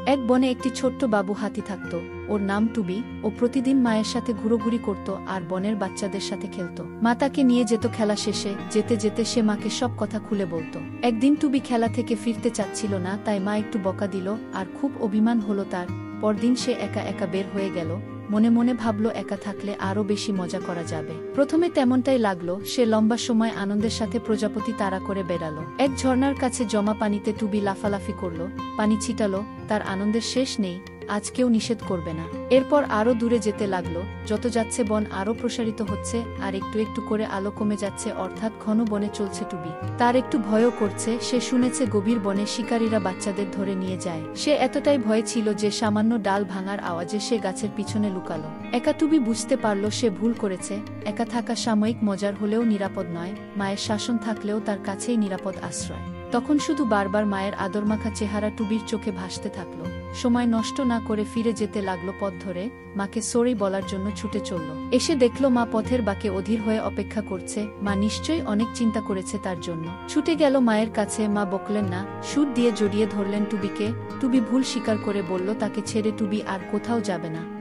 এক বনে একটি ছোট্ট বাবু হাতি থাকত। ওর নাম টুবি। ও প্রতিদিন মায়ের সাথে ঘুরোঘুরি করত আর বনের বাচ্চাদের সাথে খেলত। মা তাকে নিয়ে যেত খেলা শেষে। যেতে যেতে সে মাকে সব কথা খুলে বলতো। একদিন টুবি খেলা থেকে ফিরতে চাচ্ছিল না, তাই মা একটু বকা দিল আর খুব অভিমান হলো তার। পরদিন সে একা একা বের হয়ে গেল। মনে মনে ভাবল, একা থাকলে আরও বেশি মজা করা যাবে। প্রথমে তেমনটাই লাগলো। সে লম্বা সময় আনন্দের সাথে প্রজাপতি তাড়া করে বেড়ালো। এক ঝর্ণার কাছে জমা পানিতে টুবি লাফালাফি করল, পানি ছিটালো। তার আনন্দের শেষ নেই। আজ কেউ নিষেধ করবে না। এরপর আরও দূরে যেতে লাগলো। যত যাচ্ছে বন আরও প্রসারিত হচ্ছে আর একটু একটু করে আলো কমে যাচ্ছে, অর্থাৎ ঘন বনে চলছে টুবি। তার একটু ভয়ও করছে। সে শুনেছে গভীর বনে শিকারীরা বাচ্চাদের ধরে নিয়ে যায়। সে এতটাই ভয় ছিল যে সামান্য ডাল ভাঙার আওয়াজে সে গাছের পিছনে লুকালো। একা টুবি বুঝতে পারল সে ভুল করেছে। একা থাকা সাময়িক মজার হলেও নিরাপদ নয়। মায়ের শাসন থাকলেও তার কাছেই নিরাপদ আশ্রয়। তখন শুধু বারবার মায়ের আদরমাখা চেহারা টুবির চোখে ভাসতে থাকলো। সময় নষ্ট না করে ফিরে যেতে লাগলো পথ ধরে। মাকে সরি বলার জন্য ছুটে চলল। এসে দেখল মা পথের বাঁকে অধীর হয়ে অপেক্ষা করছে। মা নিশ্চয়ই অনেক চিন্তা করেছে তার জন্য। ছুটে গেল মায়ের কাছে। মা বকলেন না, সুর দিয়ে জড়িয়ে ধরলেন টুবিকে। টুবি ভুল স্বীকার করে বলল তাকে ছেড়ে টুবি আর কোথাও যাবে না।